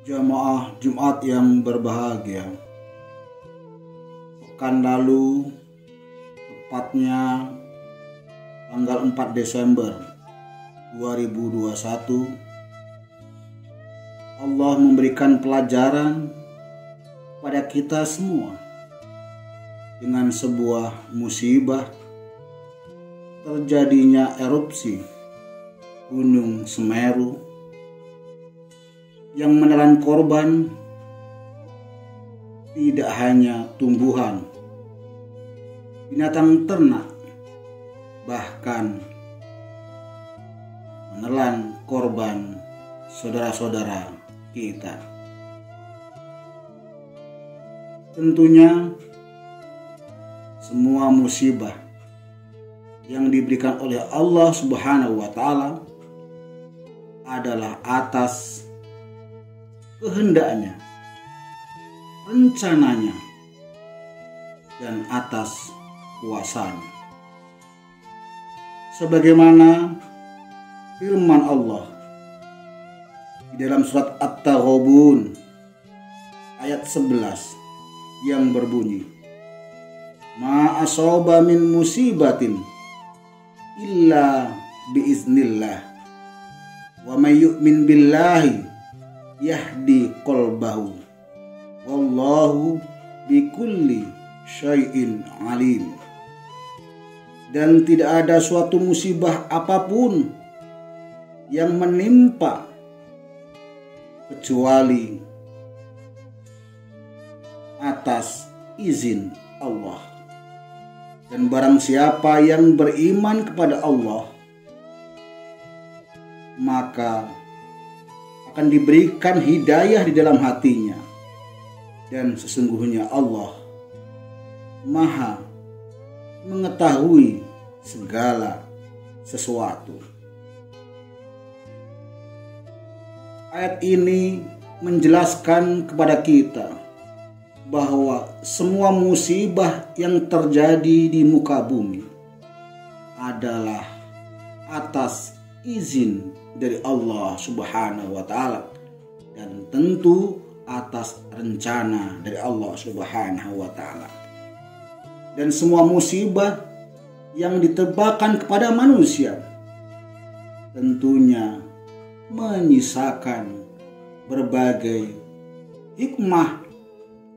Jamaah Jumat yang berbahagia, pekan lalu, tepatnya tanggal 4 Desember 2021, Allah memberikan pelajaran pada kita semua dengan sebuah musibah terjadinya erupsi Gunung Semeru yang menelan korban tidak hanya tumbuhan, binatang ternak, bahkan menelan korban saudara-saudara kita. Tentunya semua musibah yang diberikan oleh Allah Subhanahu wa Ta'ala adalah atas kehendaknya, rencananya, dan atas kuasanya. Sebagaimana firman Allah di dalam surat At-Taghabun ayat 11 yang berbunyi, Ma asaba min musibatin illa biiznillah wa may yu'min billahi yahdi qalbahu wallahu bikulli syai'in alim. Dan tidak ada suatu musibah apapun yang menimpa kecuali atas izin Allah. Dan barang siapa yang beriman kepada Allah, maka akan diberikan hidayah di dalam hatinya. Dan sesungguhnya Allah Maha mengetahui segala sesuatu. Ayat ini menjelaskan kepada kita bahwa semua musibah yang terjadi di muka bumi adalah atas izin dari Allah Subhanahu wa Ta'ala, dan tentu atas rencana dari Allah Subhanahu wa Ta'ala. Dan semua musibah yang ditebakan kepada manusia tentunya menyisakan berbagai hikmah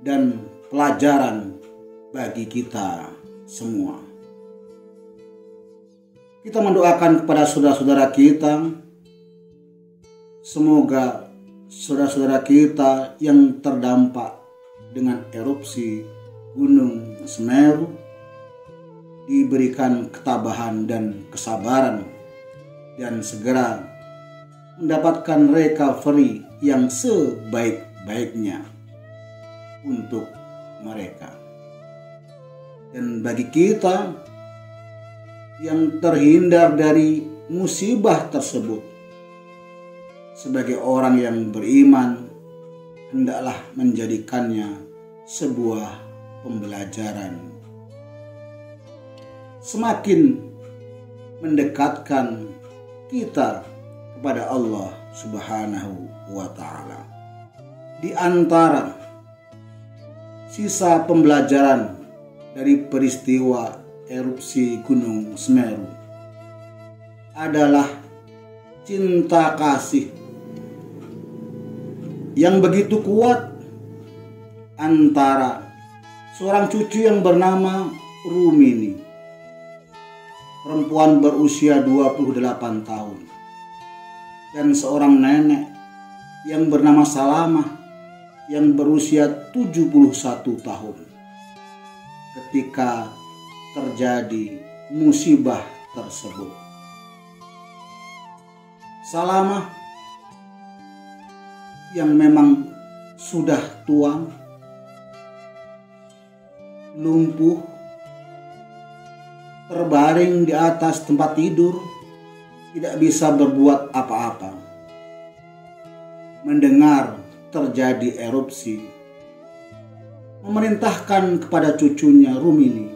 dan pelajaran bagi kita semua. Kita mendoakan kepada saudara-saudara kita, semoga saudara-saudara kita yang terdampak dengan erupsi Gunung Semeru diberikan ketabahan dan kesabaran, dan segera mendapatkan recovery yang sebaik-baiknya untuk mereka. Dan bagi kita yang terhindar dari musibah tersebut, sebagai orang yang beriman, hendaklah menjadikannya sebuah pembelajaran, semakin mendekatkan kita kepada Allah Subhanahu wa Ta'ala. Di antara sisa pembelajaran dari peristiwa erupsi Gunung Semeru adalah cinta kasih yang begitu kuat antara seorang cucu yang bernama Rumini, perempuan berusia 28 tahun, dan seorang nenek yang bernama Salamah yang berusia 71 tahun ketika terjadi musibah tersebut. Salamah yang memang sudah tua, lumpuh, terbaring di atas tempat tidur, tidak bisa berbuat apa-apa, mendengar terjadi erupsi, memerintahkan kepada cucunya Rumini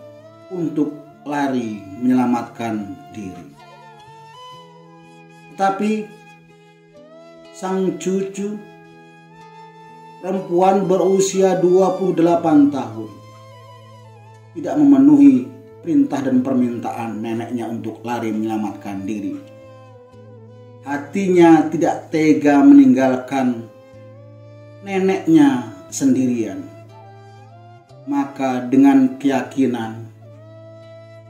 untuk lari menyelamatkan diri. Tetapi sang cucu perempuan berusia 28 tahun tidak memenuhi perintah dan permintaan neneknya untuk lari menyelamatkan diri. Hatinya tidak tega meninggalkan neneknya sendirian. Maka dengan keyakinan,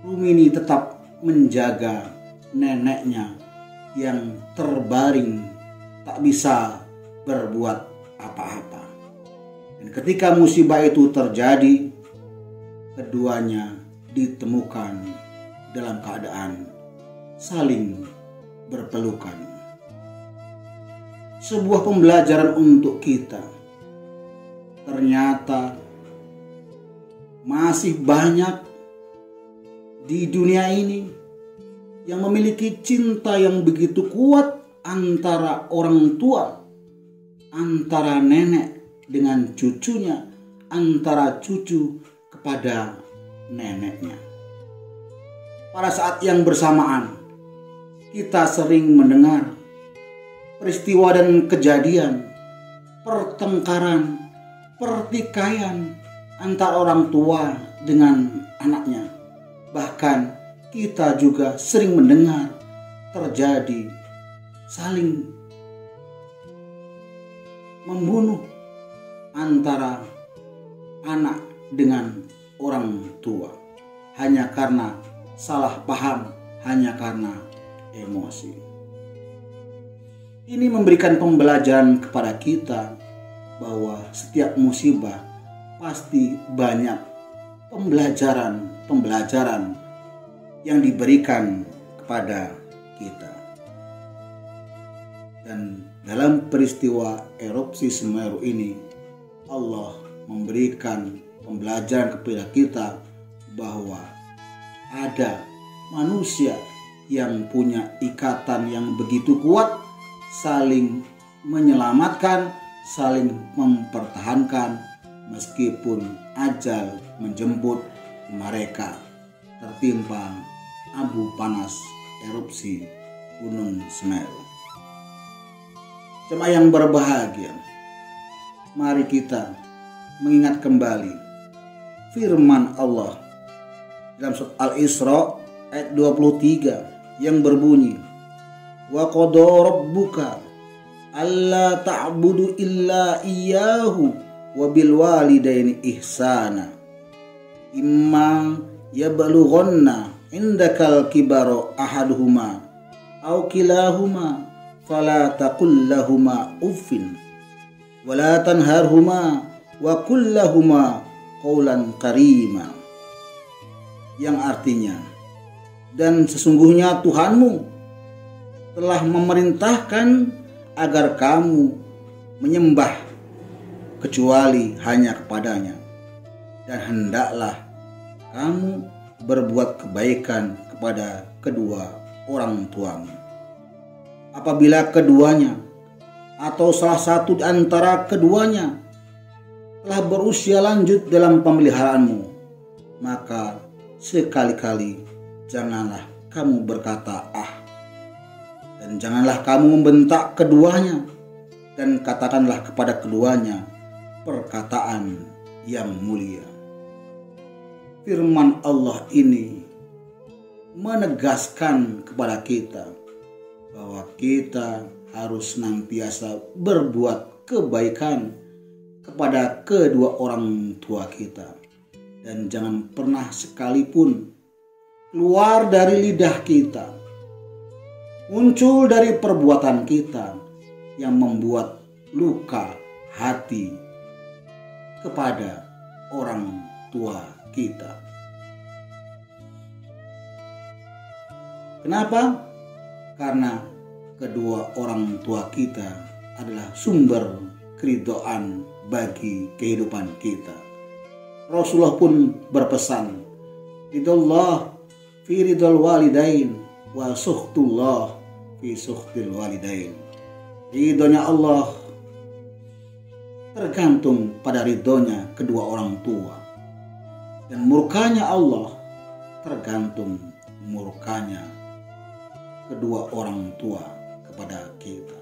Rumini tetap menjaga neneknya yang terbaring tak bisa berbuat apa-apa. Dan ketika musibah itu terjadi, keduanya ditemukan dalam keadaan saling berpelukan. Sebuah pembelajaran untuk kita. Ternyata masih banyak di dunia ini yang memiliki cinta yang begitu kuat antara orang tua, antara nenek dengan cucunya, antara cucu kepada neneknya. Pada saat yang bersamaan, kita sering mendengar peristiwa dan kejadian pertengkaran, pertikaian antara orang tua dengan anaknya. Bahkan kita juga sering mendengar terjadi saling membunuh antara anak dengan orang tua hanya karena salah paham, hanya karena emosi. Ini memberikan pembelajaran kepada kita bahwa setiap musibah pasti banyak pembelajaran yang diberikan kepada kita. Dan dalam peristiwa erupsi Semeru ini, Allah memberikan pembelajaran kepada kita bahwa ada manusia yang punya ikatan yang begitu kuat, saling menyelamatkan, saling mempertahankan meskipun ajal menjemput mereka tertimpa abu panas erupsi Gunung Semeru. Jemaah yang berbahagia, mari kita mengingat kembali firman Allah dalam surat Al-Isra ayat 23 yang berbunyi, wa qada rabbuka alla ta'budu illa iyyahu wa bil walidaini ihsana imma yablughanna indakal kibaru ahaduhuma aw kilahuma fala taqul lahuma uffin wala tanharhuma wa qul lahuma qawlan karima, yang artinya, dan sesungguhnya Tuhanmu telah memerintahkan agar kamu menyembah kecuali hanya kepadanya, dan hendaklah kamu berbuat kebaikan kepada kedua orang tuamu. Apabila keduanya atau salah satu di antara keduanya telah berusia lanjut dalam pemeliharaanmu, maka sekali-kali janganlah kamu berkata dan janganlah kamu membentak keduanya, dan katakanlah kepada keduanya perkataan yang mulia. Firman Allah ini menegaskan kepada kita bahwa kita harus senantiasa berbuat kebaikan kepada kedua orang tua kita, dan jangan pernah sekalipun keluar dari lidah kita, muncul dari perbuatan kita yang membuat luka hati kepada orang tua kita. Kenapa? Karena kedua orang tua kita adalah sumber keridhaan bagi kehidupan kita. Rasulullah pun berpesan, ridallah fi ridal walidain wa sukhtullah fi sukhtil walidain. Ridhonya Allah tergantung pada ridhonya kedua orang tua, dan murkanya Allah tergantung murkanya kedua orang tua kepada kita.